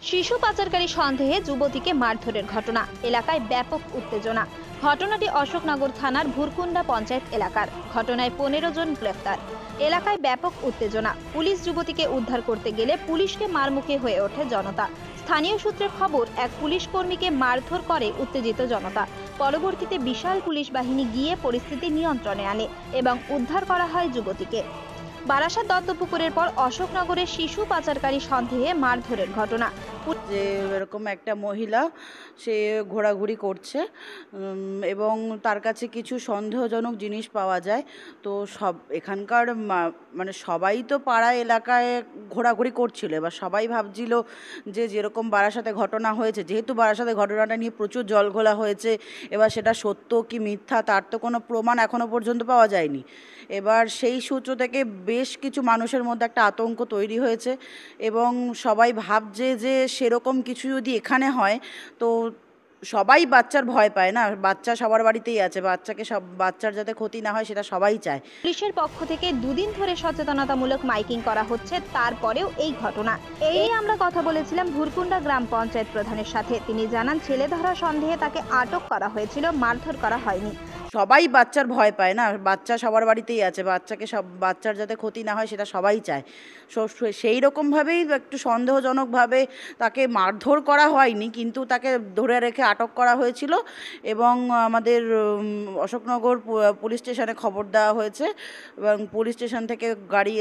শিশু পাচারকারী সন্দেহে যুবতীকে মারধরের ঘটনা, এলাকায় ব্যাপক উত্তেজনা। ঘটনাটি অশোকনগর থানার ভুরকুন্ডা পঞ্চায়েত এলাকার। ঘটনায় 15 জন গ্রেফতার। এলাকায় ব্যাপক উত্তেজনা। পুলিশ যুবতীকে উদ্ধার করতে গেলে পুলিশকে মারমুখী হয়ে ওঠে জনতা। স্থানীয় সূত্রে খবর, এক পুলিশ কর্মীকে মারধর করে উত্তেজিত জনতা। পরবর্তীতে বিশাল পুলিশ বাহিনী গিয়ে পরিস্থিতি নিয়ন্ত্রণে আনে এবং উদ্ধার করা হয় যুবতীকে। বারাসাত দত্তপুকুরের পর অশোকনগরের শিশু পাচারকারী সন্দেহে মারধরের ঘটনা। যে এরকম একটা মহিলা সে ঘোরাঘুরি করছে এবং তার কাছে কিছু সন্দেহজনক জিনিস পাওয়া যায়। তো এখানকার মানে সবাই তো পাড়া এলাকায় ঘোরাঘুরি করছিল, এবার সবাই ভাবছিল যে যেরকম বারাসাতে ঘটনা হয়েছে, যেহেতু বারাসাতে ঘটনাটা নিয়ে প্রচুর জলঘোলা হয়েছে, এবার সেটা সত্য কি মিথ্যা তার তো কোনো প্রমাণ এখনো পর্যন্ত পাওয়া যায়নি। এবার সেই সূত্র থেকে বেশ কিছু মানুষের মধ্যে একটা আতঙ্ক তৈরি হয়েছে এবং সবাই ভাবছে যে সেরকম কিছু যদি এখানে হয় তো সবাই বাচ্চার ভয় পায় না, বাচ্চা সবার বাড়িতেই আছে, বাচ্চার যাতে ক্ষতি না হয় সেটা সবাই চায়। পুলিশের পক্ষ থেকে দুদিন ধরে সচেতনতামূলক মাইকিং করা হচ্ছে, তারপরেও এই ঘটনা। এই নিয়ে আমরা কথা বলেছিলাম ভুরকুন্ডা গ্রাম পঞ্চায়েত প্রধানের সাথে। তিনি জানান, ছেলে ধরা সন্দেহে তাকে আটক করা হয়েছিল, মারধর করা হয়নি। সবাই বাচ্চার ভয় পায় না, বাচ্চা সবার বাড়িতেই আছে, বাচ্চার যাতে ক্ষতি না হয় সেটা সবাই চায়। সেই রকমভাবেই একটু সন্দেহজনকভাবে তাকে মারধর করা হয়নি, কিন্তু তাকে ধরে রেখে আটক করা হয়েছিল এবং আমাদের অশোকনগর পুলিশ স্টেশনে খবর দেওয়া হয়েছে এবং পুলিশ স্টেশন থেকে গাড়ি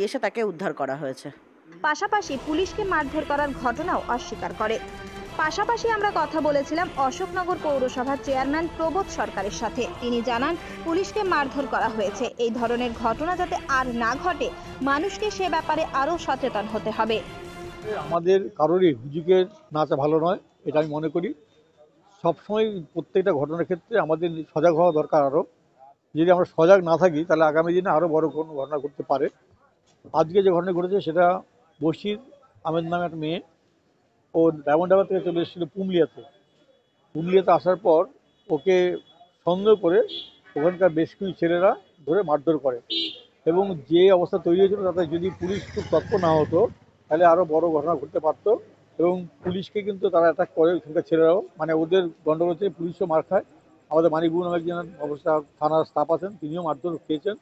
এসে তাকে উদ্ধার করা হয়েছে। পাশাপাশি পুলিশকে মারধর করার ঘটনাও অস্বীকার করে। পাশাপাশি আমরা কথা বলেছিলাম অশোকনগর পৌরসভার চেয়ারম্যান প্রবোধ সরকারের সাথে। তিনি জানান, পুলিশকে মারধর করা হয়েছে। এই ধরনের ঘটনা যাতে আর না ঘটে, মানুষকে সে ব্যাপারে আরও সচেতন হতে হবে। আমাদের কারোরই হুজুগের নাচা ভালো নয়, এটা আমি মনে করি। সবসময় প্রত্যেকটা ঘটনার ক্ষেত্রে আমাদের সজাগ হওয়া দরকার। আরও যদি আমরা সজাগ না থাকি তাহলে আগামী দিনে আরও বড় কোনো ঘটনা ঘটতে পারে। আজকে যে ঘটনা ঘটেছে সেটা বশির আহমেদ নামে একটা মেয়ে, ও ডায়মন্ড থেকে চলে এসেছিলো পুরুলিয়াতে আসার পর ওকে সন্দেহ করে ওখানকার বেশ কিছু ছেলেরা ধরে মারধর করে এবং যে অবস্থা তৈরি হয়েছিল তাতে যদি পুলিশ খুব তৎপর না হতো তাহলে আরও বড় ঘটনা ঘটতে পারতো। এবং পুলিশকে কিন্তু তারা অ্যাটাক করে, ওখানকার ছেলেরাও, মানে ওদের গণ্ডগোল থেকে পুলিশও মার খায়। আমাদের মানিকবু নামে একজন অবস্থা থানার স্টাফ আছেন, তিনিও মারধর খেয়েছেন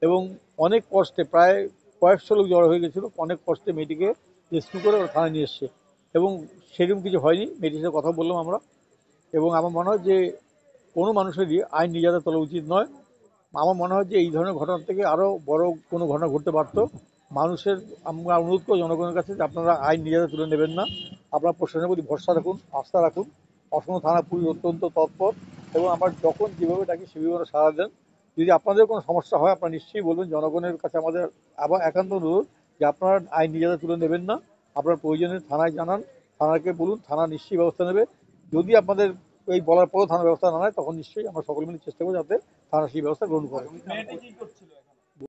এবং অনেক কষ্টে, প্রায় কয়েকশো লোক জড়ো হয়ে গেছিলো, অনেক কষ্টে মেয়েটিকে রেস্কিউ করে ওরা থানায় নিয়ে এসছে এবং সেরকম কিছু হয়নি। মেয়েটির সাথে কথা বললাম আমরা এবং আমার মনে হয় যে কোনো মানুষেরই আইন নিজেদের তোলা উচিত নয়। আমার মনে হয় যে এই ধরনের ঘটনা থেকে আরও বড় কোনো ঘটনা ঘটতে পারতো। মানুষের আমরা অনুরোধ করি জনগণের কাছে যে আপনারা আইন নিজেদের তুলে নেবেন না, আপনারা প্রশাসনের প্রতি ভরসা রাখুন, আস্থা রাখুন। অসম থানা পুলিশ অত্যন্ত তৎপর এবং আমরা যখন যেভাবে ডাকি সেভাবে সাড়া দেন। যদি আপনাদের কোনো সমস্যা হয় আপনারা নিশ্চয়ই বলবেন। জনগণের কাছে আমাদের আবার একান্ত অনুরোধ যে আপনারা আইন নিজেদের তুলে নেবেন না, আপনার প্রয়োজনে থানায় জানান, থানাকে বলুন, থানা নিশ্চয়ই ব্যবস্থা নেবে। যদি আপনাদের এই বলার পরও থানা ব্যবস্থা না নেয় তখন নিশ্চয়ই আমরা সকলে মিলে চেষ্টা করবো যাতে থানা সেই ব্যবস্থা গ্রহণ করে।